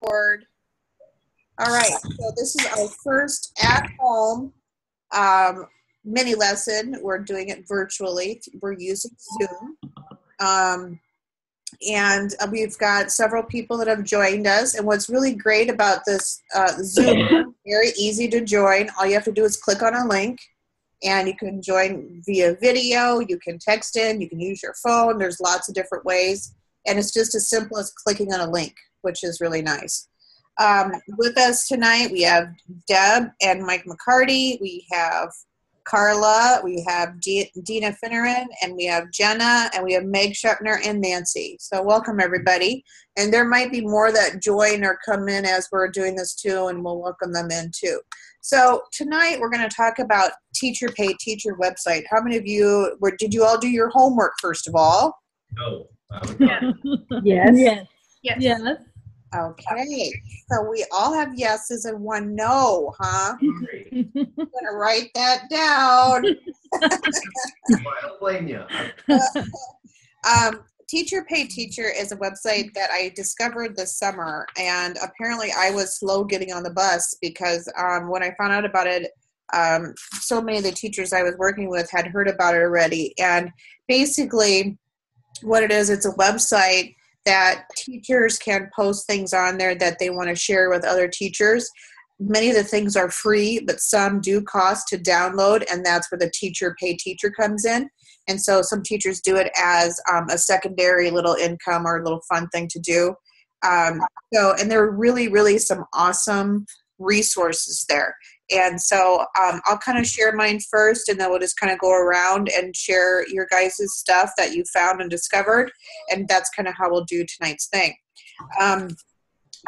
record. All right, so this is our first at-home mini lesson. We're doing it virtually. We're using Zoom. And we've got several people that have joined us. And what's really great about this Zoom, very easy to join. All you have to do is click on a link, and you can join via video. You can text in. You can use your phone. There's lots of different ways. And it's just as simple as clicking on a link, which is really nice. With us tonight, we have Deb and Mike McCarty. We have Carla, we have Dina Finneran, and we have Jenna, and we have Meg Shepner and Nancy. So welcome, everybody. And there might be more that join or come in as we're doing this too, and we'll welcome them in too. So tonight we're going to talk about Teacher Pay Teacher website. How many of you, did you all do your homework first of all? No. Yes. Okay, so we all have yeses and one no, huh? I'm going to write that down. I don't blame you. Teacher Pay Teacher is a website that I discovered this summer, and apparently I was slow getting on the bus because when I found out about it, so many of the teachers I was working with had heard about it already. And basically what it is, it's a website that teachers can post things on there that they want to share with other teachers. Many of the things are free, but some do cost to download, and that's where the Teacher Pay Teacher comes in. And so some teachers do it as a secondary little income or a little fun thing to do. And there are really, really some awesome resources there. And so I'll kind of share mine first, and then we'll just kind of go around and share your guys' stuff that you found and discovered. And that's kind of how we'll do tonight's thing.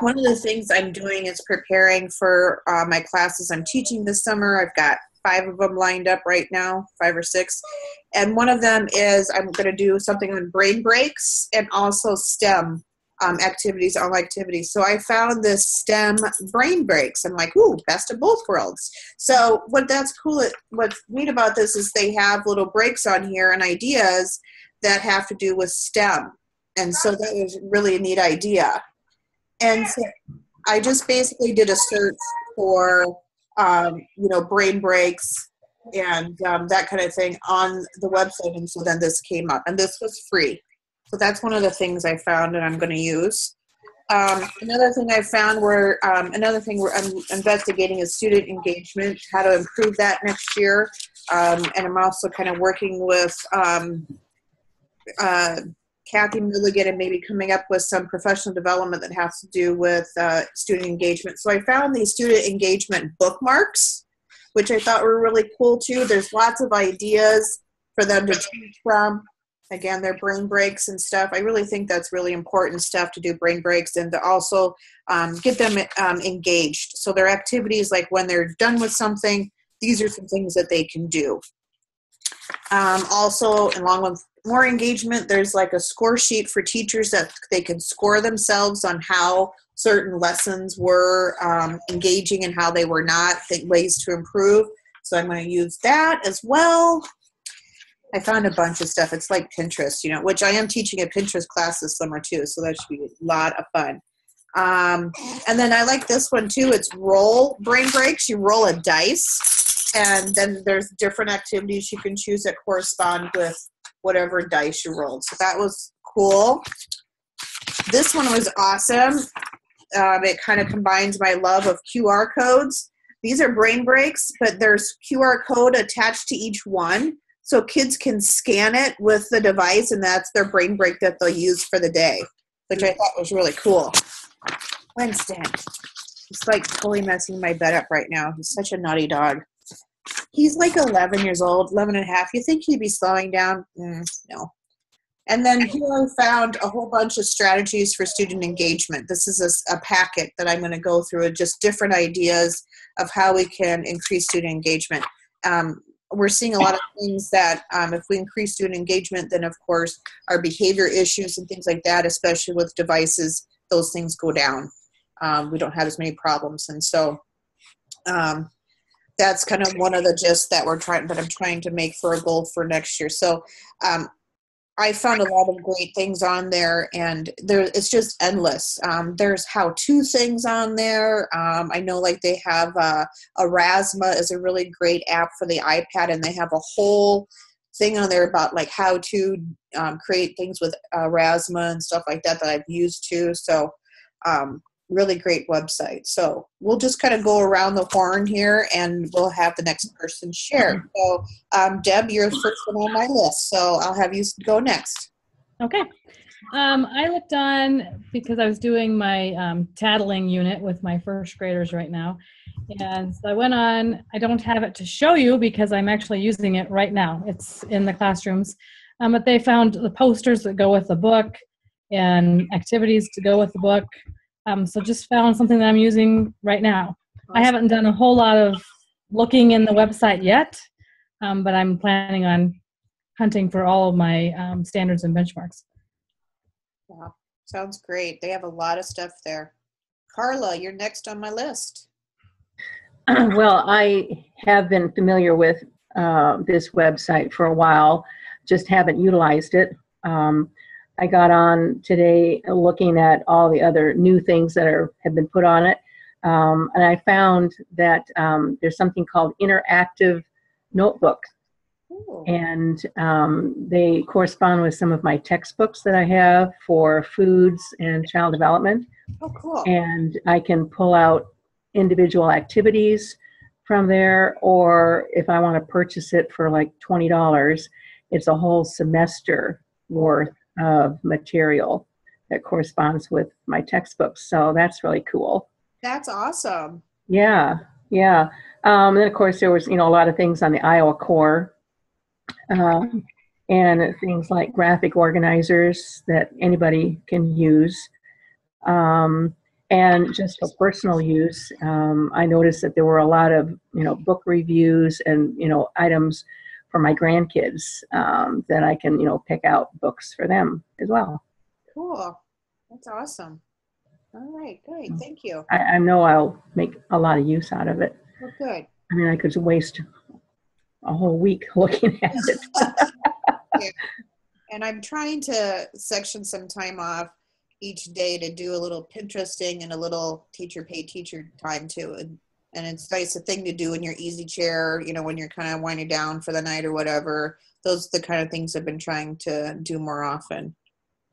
One of the things I'm doing is preparing for my classes I'm teaching this summer. I've got 5 of them lined up right now, 5 or 6. And one of them is I'm going to do something on brain breaks and also STEM activities, all activities. So I found this STEM brain breaks. I'm like, ooh, best of both worlds. So what's neat about this is they have little breaks on here and ideas that have to do with STEM. And so that was really a neat idea. And so I just basically did a search for, brain breaks and that kind of thing on the website. And so then this came up, and this was free. So that's one of the things I found and I'm going to use. Another thing I found I'm investigating is student engagement, how to improve that next year. And I'm also kind of working with Kathy Milligan and maybe coming up with some professional development that has to do with student engagement. So I found these student engagement bookmarks, which I thought were really cool too. There's lots of ideas for them to choose from. Again, they're brain breaks and stuff. I really think that's really important stuff to do, brain breaks, and to also get them engaged. So their activities, like when they're done with something, these are some things that they can do. Also, along with more engagement, there's like a score sheet for teachers that they can score themselves on how certain lessons were engaging and how they were not, ways to improve. So I'm going to use that as well. I found a bunch of stuff. It's like Pinterest, which I am teaching a Pinterest class this summer too, so that should be a lot of fun. And then I like this one too. It's roll brain breaks. You roll a dice, and then there's different activities you can choose that correspond with whatever dice you rolled. So that was cool. This one was awesome. It kind of combines my love of QR codes. These are brain breaks, but there's QR code attached to each one. So kids can scan it with the device, and that's their brain break that they'll use for the day, which I thought was really cool. Winston, he's like totally messing my bed up right now. He's such a naughty dog. He's like 11 years old, 11 and a half. You think he'd be slowing down? No. And then here I found a whole bunch of strategies for student engagement. This is a packet that I'm going to go through, just different ideas of how we can increase student engagement. We're seeing a lot of things that if we increase student engagement, then of course our behavior issues and things like that, especially with devices, those things go down. We don't have as many problems. And so that's kind of one of the gist that I'm trying to make for a goal for next year. So I found a lot of great things on there, and it's just endless. There's how-to things on there. I know like they have Erasma is a really great app for the iPad, and they have a whole thing on there about like how to create things with Erasma and stuff like that I've used too. So really great website. So we'll just kind of go around the horn here, and we'll have the next person share. So Deb, you're the first one on my list, so I'll have you go next. Okay. I looked on because I was doing my tattling unit with my first graders right now. And so I went on. I don't have it to show you because I'm actually using it right now. It's in the classrooms. But they found the posters that go with the book and activities to go with the book. So just found something that I'm using right now. Awesome. I haven't done a whole lot of looking in the website yet, but I'm planning on hunting for all of my standards and benchmarks. Wow, sounds great. They have a lot of stuff there. Carla, you're next on my list. Well, I have been familiar with this website for a while, just haven't utilized it. I got on today looking at all the other new things that have been put on it, and I found that there's something called Interactive Notebooks. Ooh. And they correspond with some of my textbooks that I have for foods and child development. Oh, cool. And I can pull out individual activities from there, or if I want to purchase it for like $20, it's a whole semester worth of material that corresponds with my textbooks. So that's really cool. That's awesome. Yeah. And then of course there was, a lot of things on the Iowa Core, and things like graphic organizers that anybody can use. And just for personal use, I noticed that there were a lot of, book reviews and, items for my grandkids that I can, pick out books for them as well. Cool. That's awesome. All right, great. Thank you. I know I'll make a lot of use out of it. Well, good. I mean, I could waste a whole week looking at it. Yeah. And I'm trying to section some time off each day to do a little Pinteresting and a little teacher pay teacher time too. And it's nice, a thing to do in your easy chair, when you're kind of winding down for the night or whatever. Those are the kind of things I've been trying to do more often.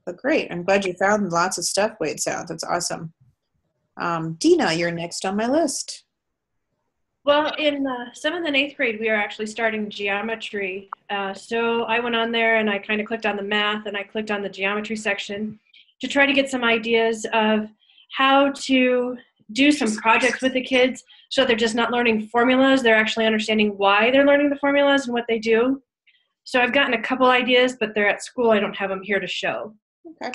But great. I'm glad you found lots of stuff, Wade Sounds. That's awesome. Dina, you're next on my list. Well, in 7th and 8th grade, we are actually starting geometry. So I went on there and I kind of clicked on the math and I clicked on the geometry section to try to get some ideas of how to do some projects with the kids so they're just not learning formulas. They're actually understanding why they're learning the formulas and what they do. So I've gotten a couple ideas, but they're at school. I don't have them here to show. Okay,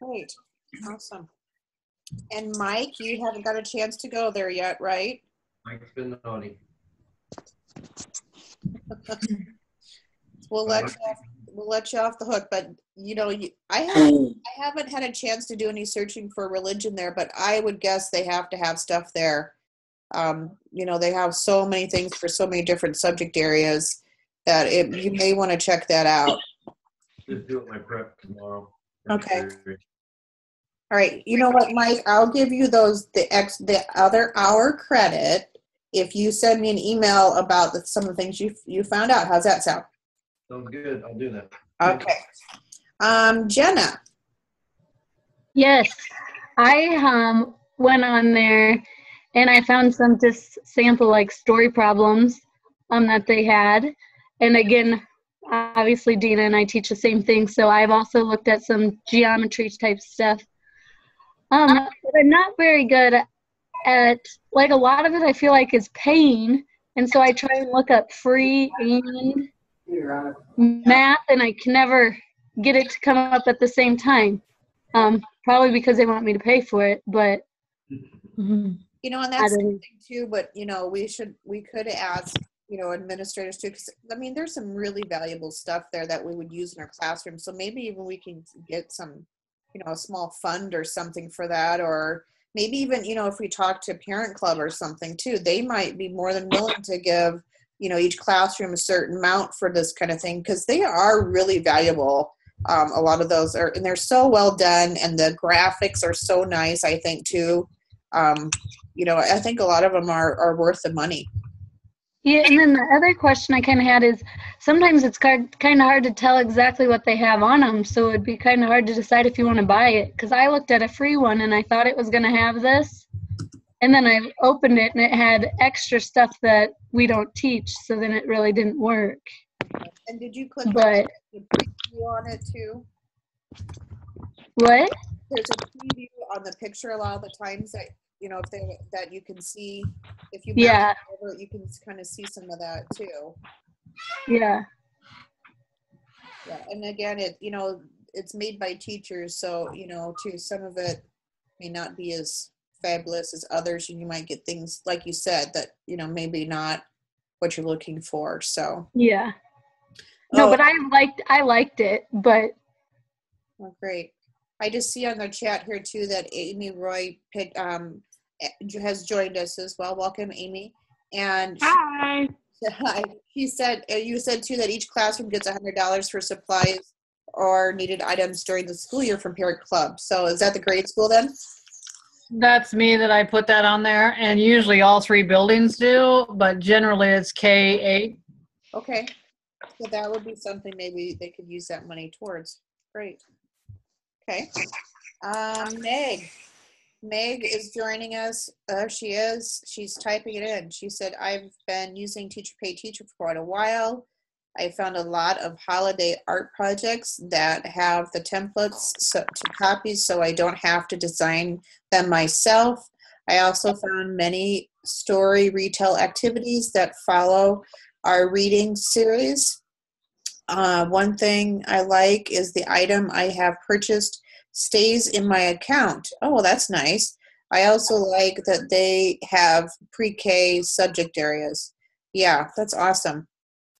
great. Awesome. And Mike, you haven't got a chance to go there yet, right? Mike's been naughty. We'll let you off the hook, but I haven't had a chance to do any searching for religion there, but I would guess they have to have stuff there. They have so many things for so many different subject areas that you may want to check that out. Just do it my prep tomorrow. Okay. All right. You know what, Mike? I'll give you the other hour credit if you send me an email about some of the things you found out. How's that sound? Sounds good. I'll do that. Okay. Jenna. Yes, I went on there and I found some just sample like story problems that they had. And again, obviously Dina and I teach the same thing, so I've also looked at some geometry type stuff. But I'm not very good at, like, a lot of it I feel like is paying, and so I try and look up free and math, and I can never get it to come up at the same time. Probably because they want me to pay for it, but and that's the thing too. But we could ask administrators too, because there's some really valuable stuff there that we would use in our classroom. So maybe even we can get some, a small fund or something for that, or maybe even if we talk to Parent Club or something too, they might be more than willing to give each classroom a certain amount for this kind of thing, because they are really valuable A lot of those are, and they're so well done, and the graphics are so nice, I think, too. I think a lot of them are worth the money. Yeah, and then the other question I kind of had is sometimes it's kind of hard to tell exactly what they have on them, so it'd be kind of hard to decide if you want to buy it. Because I looked at a free one and I thought it was going to have this, and then I opened it and it had extra stuff that we don't teach, so then it really didn't work. And did you click But the preview on it too? what? There's a preview on the picture a lot of the times that that you can see if you Yeah. mouse over it, you can kind of see some of that too. Yeah. Yeah, and again, it's made by teachers, so too, some of it may not be as fabulous as others, and you might get things like you said that maybe not what you're looking for. So Yeah. No, Oh. but I liked it, but oh, great. I just see on the chat here too that Amy Roy has joined us as well. Welcome, Amy. And Hi. you said too that each classroom gets $100 for supplies or needed items during the school year from Parent Club. So is that the grade school then? That's me that I put that on there, and usually all 3 buildings do, but generally it's K-8. Okay. So that would be something maybe they could use that money towards. Great. Okay. Meg is joining us. She is. She's typing it in. She said, I've been using Teacher Pay Teacher for quite a while. I found a lot of holiday art projects that have the templates to copy, so I don't have to design them myself. I also found many story retell activities that follow our reading series. One thing I like is the item I have purchased stays in my account. Oh, well, that's nice. I also like that they have pre-K subject areas. Yeah, that's awesome.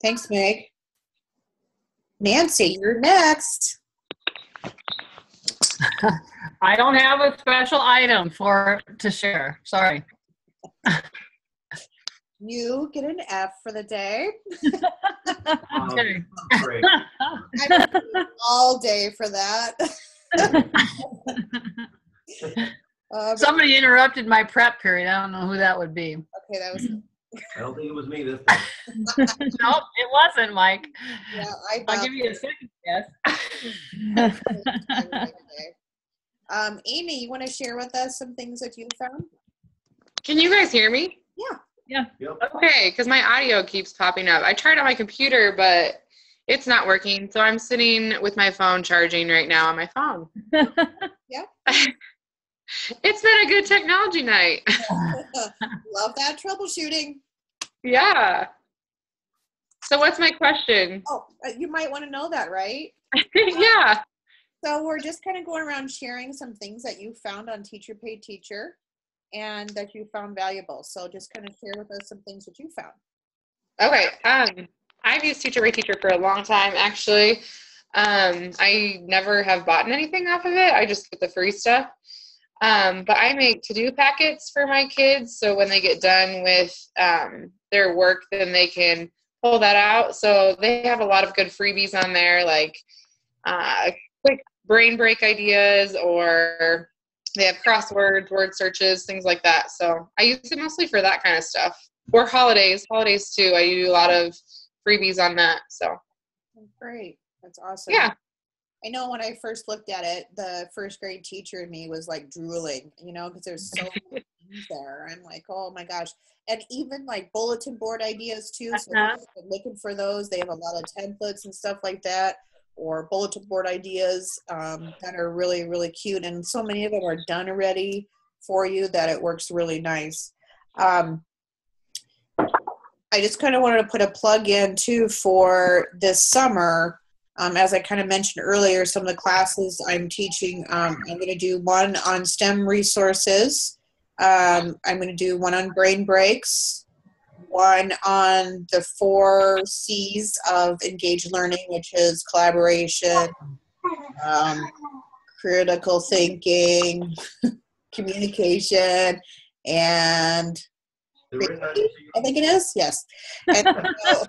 Thanks, Meg. Nancy, you're next. I don't have a special item to share. Sorry. You get an F for the day. Okay. Great. I'm all day for that. Somebody interrupted my prep period. I don't know who that would be. Okay, that was. I don't think it was me this time. Nope, it wasn't, Mike. Yeah, I'll give you a second guess. Amy, you want to share with us some things that you found? Can you guys hear me? Yeah. Yep. Okay, because my audio keeps popping up. I tried on my computer, but it's not working. So I'm sitting with my phone charging right now on my phone. Yep. It's been a good technology night. Love that troubleshooting. Yeah. So what's my question? Oh, you might want to know that, right? Yeah. So we're just kind of going around sharing some things that you found on Teacher Pay Teacher and that you found valuable. So just kind of share with us some things that you found. Okay. I've used Teacher Pay Teacher for a long time, actually. I never have bought anything off of it. I just get the free stuff. But I make to-do packets for my kids, so when they get done with their work, then they can pull that out. So they have a lot of good freebies on there, like quick brain break ideas, or they have crosswords, word searches, things like that. So I use it mostly for that kind of stuff. Or holidays too. I do a lot of freebies on that. So Great. That's awesome. yeah. I know when I first looked at it, the first grade teacher in me was like drooling, because there's so many things there. I'm like, oh my gosh. And even like bulletin board ideas too. So if you're looking for those, they have a lot of templates and stuff like that, or bulletin board ideas that are really, really cute. And so many of them are done already for you that it works really nice. I just kind of wanted to put a plug in too for this summer. As I kind of mentioned earlier, some of the classes I'm teaching, I'm going to do one on STEM resources. I'm going to do one on brain breaks, one on the 4 C's of engaged learning, which is collaboration, critical thinking, communication, and I think it is. Yes. And so,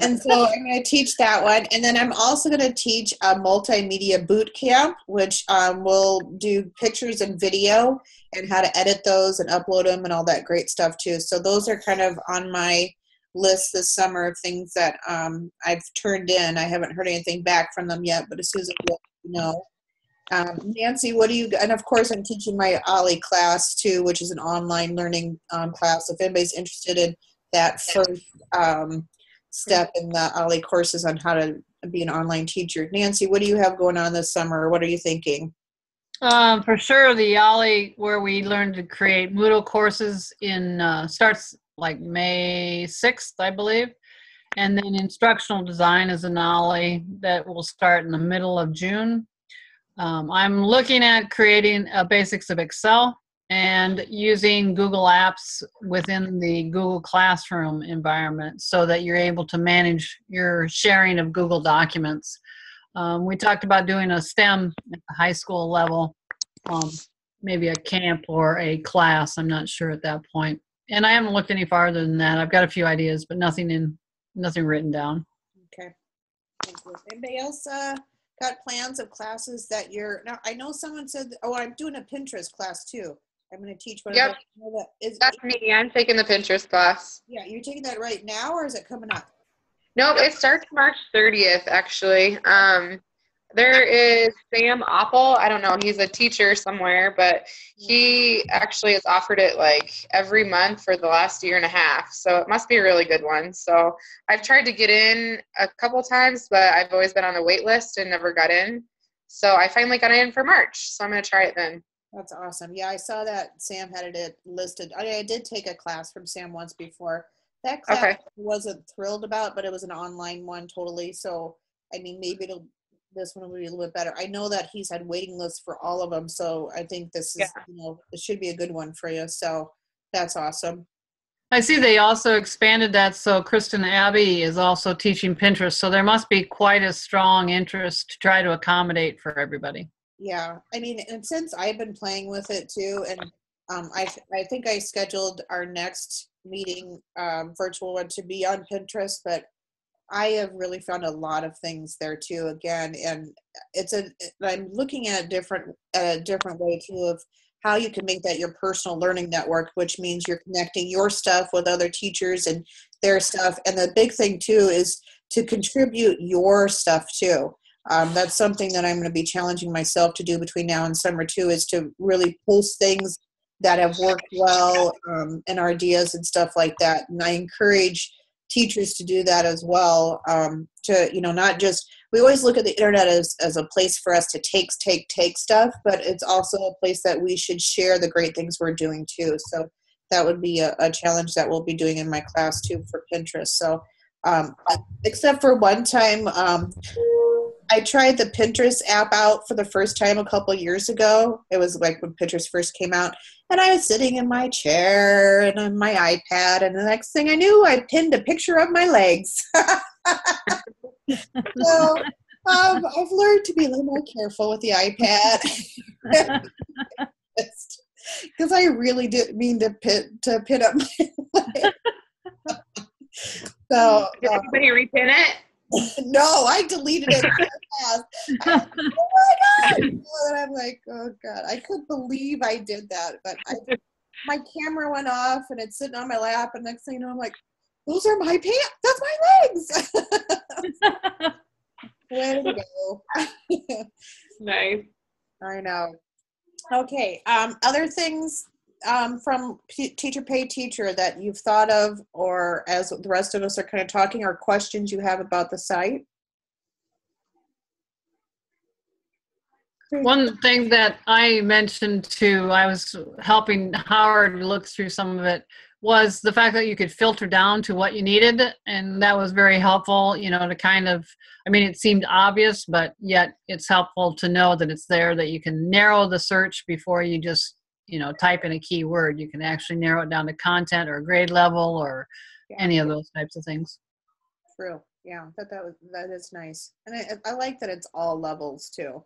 and so I'm going to teach that one. And then I'm also going to teach a multimedia boot camp, which will do pictures and video and how to edit those and upload them and all that great stuff too. So those are kind of on my list this summer of things that I've turned in. I haven't heard anything back from them yet, but as soon as I let you know. Nancy, what do you, and of course I'm teaching my Ollie class too, which is an online learning class. If anybody's interested in that first step in the Ollie courses on how to be an online teacher. Nancy, what do you have going on this summer? What are you thinking? For sure, the Ollie, where we learn to create Moodle courses starts like May 6th, I believe. And then instructional design is an Ollie that will start in the middle of June. I'm looking at creating a basics of Excel and using Google Apps within the Google Classroom environment so that you're able to manage your sharing of Google documents. We talked about doing a STEM at the high school level, maybe a camp or a class. I'm not sure at that point. And I haven't looked any farther than that. I've got a few ideas, but nothing written down. Okay. Thank you. Anybody else got plans of classes that you're, now I know someone said, oh, I'm doing a Pinterest class too. I'm going to teach one Yep. of that. That's me. I'm taking the Pinterest class. Yeah, you're taking that right now or is it coming up? Nope, it starts March 30th, actually. There is Sam Oppel. I don't know. He's a teacher somewhere, but he actually has offered it like every month for the last year and a half. So it must be a really good one. So I've tried to get in a couple times, but I've always been on the wait list and never got in. So I finally got in for March. So I'm going to try it then. That's awesome. Yeah, I saw that Sam had it listed. I did take a class from Sam once before. That class I wasn't thrilled about, but it was an online one totally. So, I mean, maybe this one will be a little bit better. I know that he's had waiting lists for all of them. So I think this is, it should be a good one for you. So that's awesome. I see they also expanded that. So Kristen Abbey is also teaching Pinterest. So there must be quite a strong interest to try to accommodate for everybody. Yeah. I mean, and since I've been playing with it too, and I think I scheduled our next meeting, virtual one, to be on Pinterest, but I have really found a lot of things there too, again, and I'm looking at a different way too of how you can make that your personal learning network, which means you're connecting your stuff with other teachers and their stuff. And the big thing too is to contribute your stuff too. That's something that I'm going to be challenging myself to do between now and summer too, is to really post things that have worked well, and ideas and stuff like that. And I encourage teachers to do that as well, to, not just, we always look at the internet as a place for us to take stuff, but it's also a place that we should share the great things we're doing too. So that would be a challenge that we'll be doing in my class too for Pinterest. So except for one time, I tried the Pinterest app out for the first time a couple years ago. It was like when Pinterest first came out, and I was sitting in my chair and on my iPad, and the next thing I knew, I pinned a picture of my legs. So I've learned to be a little more careful with the iPad, because I really didn't mean to pin up my legs. So did anybody repin it? No, I deleted it so fast. Oh my God. And I'm like, oh God, I couldn't believe I did that. But my camera went off and it's sitting on my lap, and next thing you know, I'm like, those are my pants. That's my legs. Way to go. Nice. I know. Okay. Other things from Teacher Pay Teacher that you've thought of, or as the rest of us are kind of talking, or questions you have about the site? One thing that I mentioned too, I was helping Howard look through some of it, was the fact that you could filter down to what you needed. And that was very helpful, to kind of, it seemed obvious, but yet it's helpful to know that it's there, that you can narrow the search before you just, type in a keyword. You can actually narrow it down to content or grade level or any of those types of things. True. Yeah, that is nice. And I like that it's all levels too,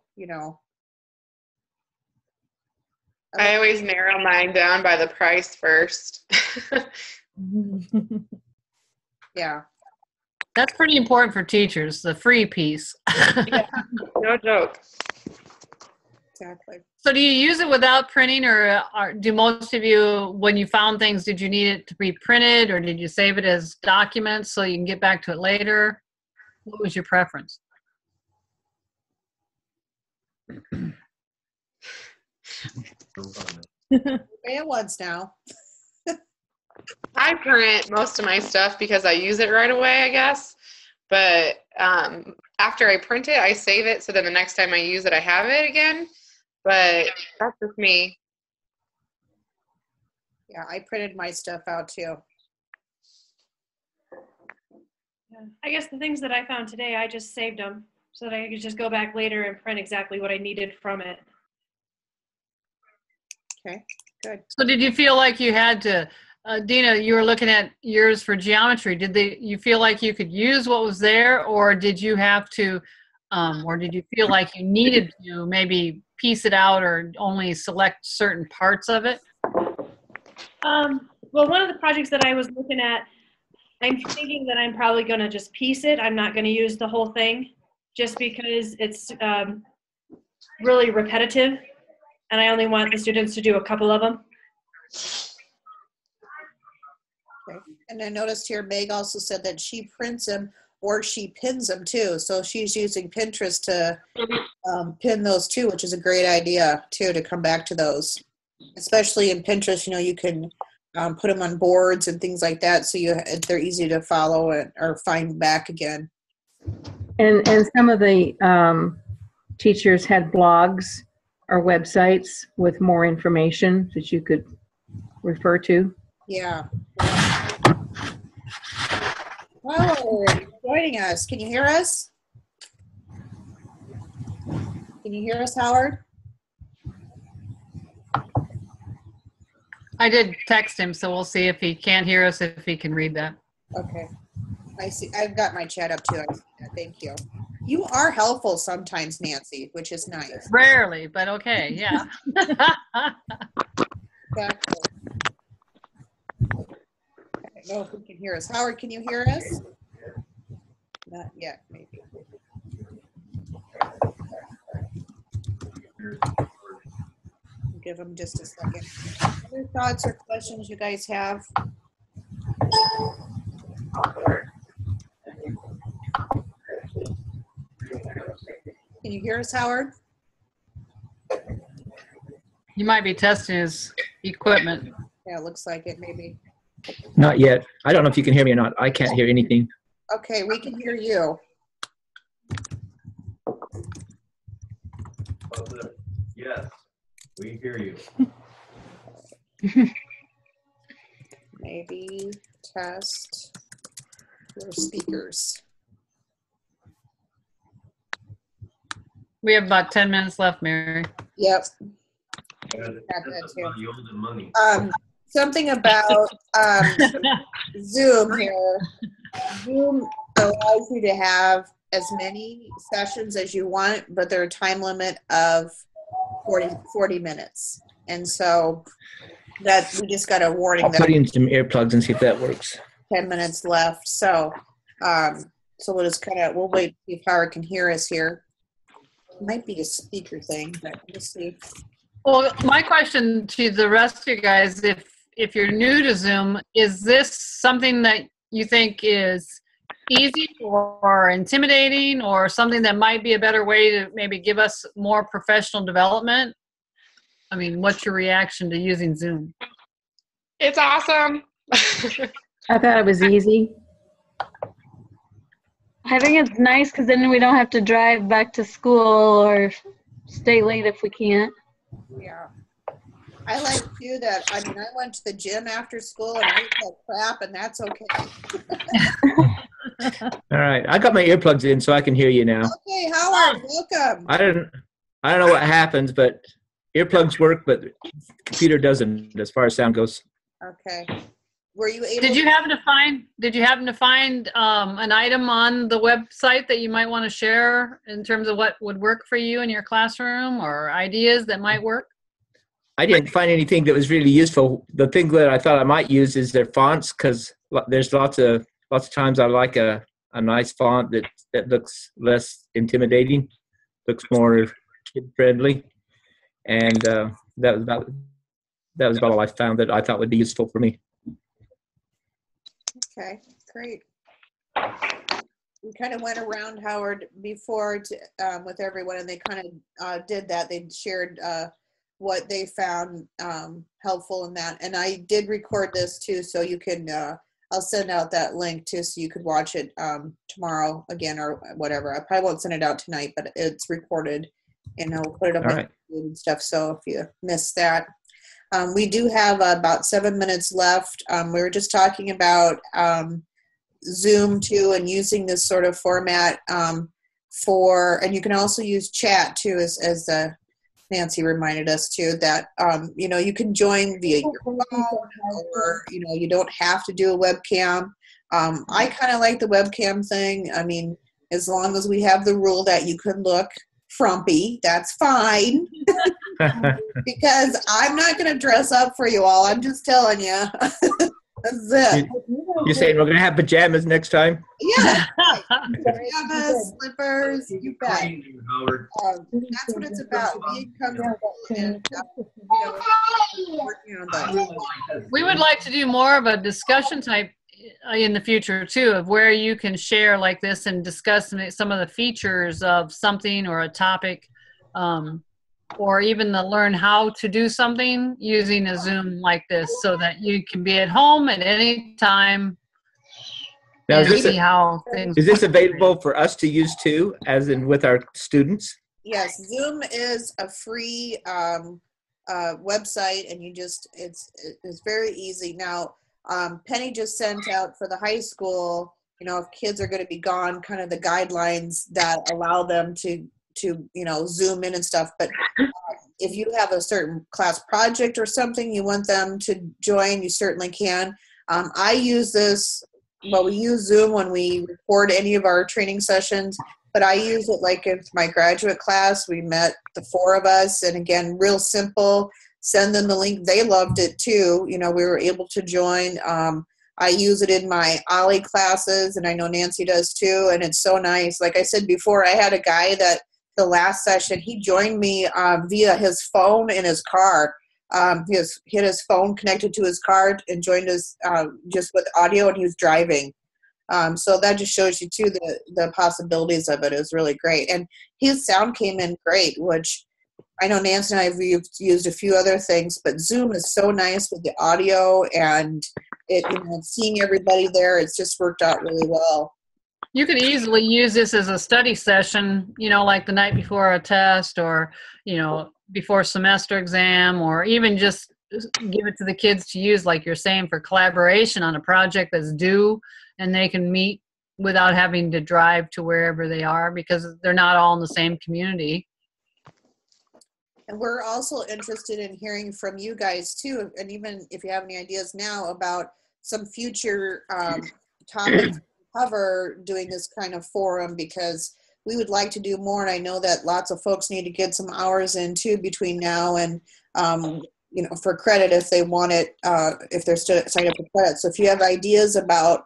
I always narrow mine down by the price first. Yeah. That's pretty important for teachers, the free piece. No joke. Exactly. So do you use it without printing, or do most of you, when you found things, did you need it to be printed, or did you save it as documents so you can get back to it later? What was your preference? It once now. I print most of my stuff because I use it right away, I guess. But after I print it, I save it so then the next time I use it, I have it again. But that's just me. Yeah, I printed my stuff out too. Yeah. I guess the things that I found today, I just saved them so that I could just go back later and print exactly what I needed from it. Okay, good. So did you feel like you had to, Dina, you were looking at yours for geometry. Did you feel like you could use what was there, or did you have to, or did you feel like you needed to maybe piece it out or only select certain parts of it? Well, one of the projects that I was looking at, I'm thinking that I'm probably going to just piece it. I'm not going to use the whole thing just because it's really repetitive and I only want the students to do a couple of them. Okay. And I noticed here Meg also said that she prints them or she pins them too. So she's using Pinterest to pin those too, which is a great idea too, to come back to those. Especially in Pinterest, you know, you can put them on boards and things like that, so they're easy to follow or find back again. And some of the teachers had blogs or websites with more information that you could refer to. Yeah. Howard, joining us. Can you hear us? Can you hear us, Howard? I did text him, so we'll see if he can't hear us, if he can read that. Okay. I see. I've got my chat up too. I see that. Thank you. You are helpful sometimes, Nancy, which is nice. Rarely, but okay, yeah. Exactly. I don't know if we can hear us. Howard, can you hear us? Not yet, maybe. Give them just a second. Other thoughts or questions you guys have? Can you hear us, Howard? He might be testing his equipment. Yeah, it looks like it, maybe. Not yet. I don't know if you can hear me or not. I can't hear anything. Okay, we can hear you. Yes, we hear you. Maybe test your speakers. We have about 10 minutes left, Mary. Yep. That's about the older money. Something about Zoom here. Zoom allows you to have as many sessions as you want, but there are a time limit of 40 minutes. And so that we just got a warning I'll that put in some earplugs and see if that works. 10 minutes left. So so we'll just we'll wait to see if Howard can hear us here. It might be a speaker thing, but we'll see. Well, my question to the rest of you guys, if you're new to Zoom, is this something that you think is easy or intimidating, or something that might be a better way to maybe give us more professional development? I mean, what's your reaction to using Zoom? It's awesome. I thought it was easy. I think it's nice because then we don't have to drive back to school or stay late if we can't. Yeah. I like too that, I mean, I went to the gym after school and I ate that crap, and that's okay. All right. I got my earplugs in so I can hear you now. Okay, Howard, welcome. I don't know what happens, but earplugs work, but the computer doesn't as far as sound goes. Okay. Were you able Did you happen to find an item on the website that you might want to share in terms of what would work for you in your classroom, or ideas that might work? I didn't find anything that was really useful. The thing that I thought I might use is their fonts, because there's lots of times I like a nice font that looks less intimidating, looks more kid friendly, and that was about all I found that I thought would be useful for me. Okay, great. We kind of went around, Howard, before with everyone, and they kind of did that. They shared what they found helpful in that. And I did record this too, so you can, I'll send out that link too, so you could watch it tomorrow again or whatever. I probably won't send it out tonight, but it's recorded and I'll put it up on YouTube and stuff. So if you missed that. We do have about 7 minutes left. We were just talking about Zoom too, and using this sort of format and you can also use chat too, as Nancy reminded us too, that you can join via your phone, or you don't have to do a webcam. I kind of like the webcam thing. I mean, as long as we have the rule that you can look frumpy, that's fine. Because I'm not going to dress up for you all. I'm just telling you. That's it. You're saying we're going to have pajamas next time? Yeah. Pajamas, slippers, you bet. That's what it's about. Being comfortable and working on those. We would like to do more of a discussion type in the future too, of where you can share like this and discuss some of the features of something or a topic, or even to learn how to do something using a Zoom like this, so that you can be at home at any time. Now, and see how things is this available for us to use too, as in with our students? Yes, Zoom is a free website, and it's very easy. Now, Penny just sent out for the high school, if kids are going to be gone, kind of the guidelines that allow them to Zoom in and stuff. But if you have a certain class project or something you want them to join, you certainly can. I use this, we use Zoom when we record any of our training sessions, but I use it like in my graduate class. We met the 4 of us, and again, real simple. Send them the link. They loved it too. We were able to join. I use it in my OLLI classes, and I know Nancy does too, and it's so nice. Like I said before, I had a guy that the last session, he joined me via his phone in his car. He had his phone connected to his car and joined us just with audio, and he was driving. So that just shows you too the possibilities of it. It was really great. And his sound came in great, which I know Nancy and I have used a few other things, but Zoom is so nice with the audio and seeing everybody there. It's just worked out really well. You could easily use this as a study session, like the night before a test, or, before semester exam, or even just give it to the kids to use, like you're saying, for collaboration on a project that's due, and they can meet without having to drive to wherever they are, because they're not all in the same community. And we're also interested in hearing from you guys too, and even if you have any ideas now about some future topics to cover doing this kind of forum, because we would like to do more, and I know that lots of folks need to get some hours in too between now and for credit if they want it, if they're still signed up for credit. So if you have ideas about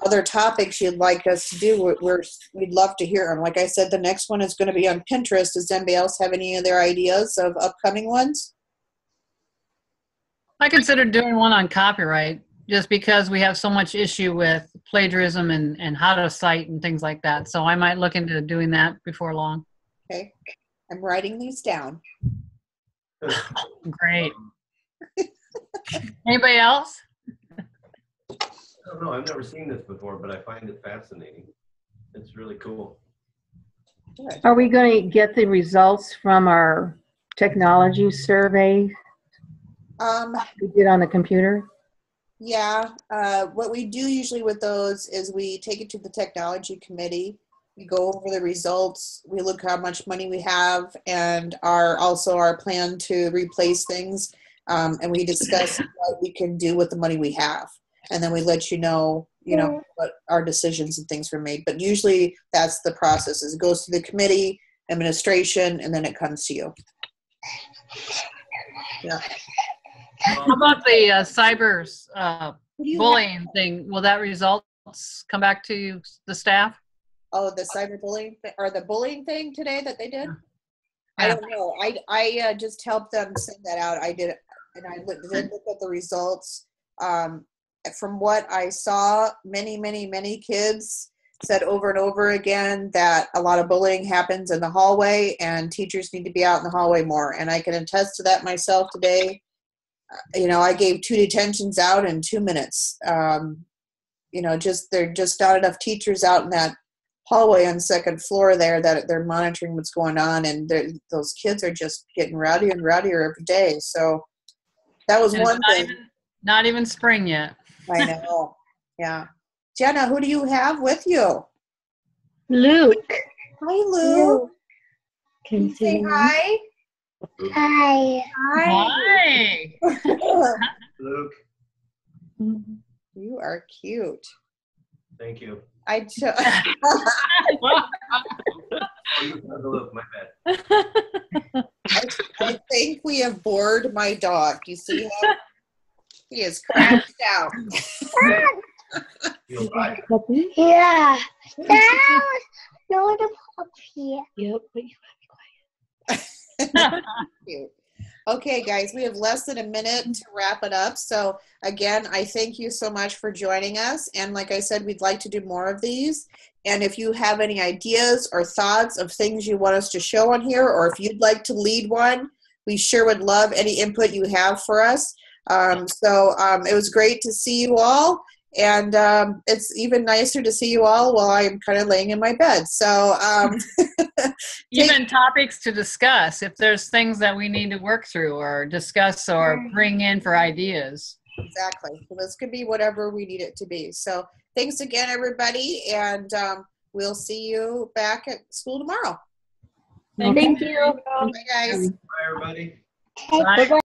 other topics you'd like us to do, we'd love to hear them. Like I said, the next one is going to be on Pinterest. Does anybody else have any other ideas of upcoming ones? I considered doing one on copyright, just because we have so much issue with plagiarism and how to cite and things like that. So I might look into doing that before long. Okay, I'm writing these down. Great. Anybody else? I don't know. I've never seen this before, but I find it fascinating. It's really cool. Good. Are we going to get the results from our technology survey we did on the computer? Yeah. What we do usually with those is we take it to the technology committee. We go over the results. We look how much money we have and also our plan to replace things. And we discuss what we can do with the money we have. And then we let you know, what our decisions and things were made. But usually that's the process. Is it goes to the committee, administration, and then it comes to you. Yeah. How about the cyber Who do you have? bullying thing? Will that results come back to you, the staff? Oh, the cyberbullying or the bullying thing today that they did? I Yeah. don't know. I just helped them send that out. I did, and I did look at the results. From what I saw, many kids said over and over again that a lot of bullying happens in the hallway, and teachers need to be out in the hallway more. And I can attest to that myself today. I gave 2 detentions out in 2 minutes. There are just not enough teachers out in that hallway on the second floor there that they're monitoring what's going on, and those kids are just getting rowdier and rowdier every day. So that was And one thing. Not even spring yet. I know. Yeah. Jenna, who do you have with you? Luke. Hi, Lou. Can you Say hi. Hi. Hi. Luke, You are cute. thank you. I just, Oh, you have to look, my bad. I think we have bored my dog. You see him? He is crashed out. You'll buy. Puppy? Yeah. No, the puppy. Yep, but you Cute. Okay, guys, we have less than a minute to wrap it up. So again, I thank you so much for joining us. And like I said, we'd like to do more of these. And if you have any ideas or thoughts of things you want us to show on here, or if you'd like to lead one, we sure would love any input you have for us. It was great to see you all. And it's even nicer to see you all while I'm kind of laying in my bed. So Even topics to discuss if there's things that we need to work through or discuss or bring in for ideas. Exactly. So this could be whatever we need it to be. So thanks again, everybody. And we'll see you back at school tomorrow. Thank you. Bye, guys. Bye, everybody. Bye.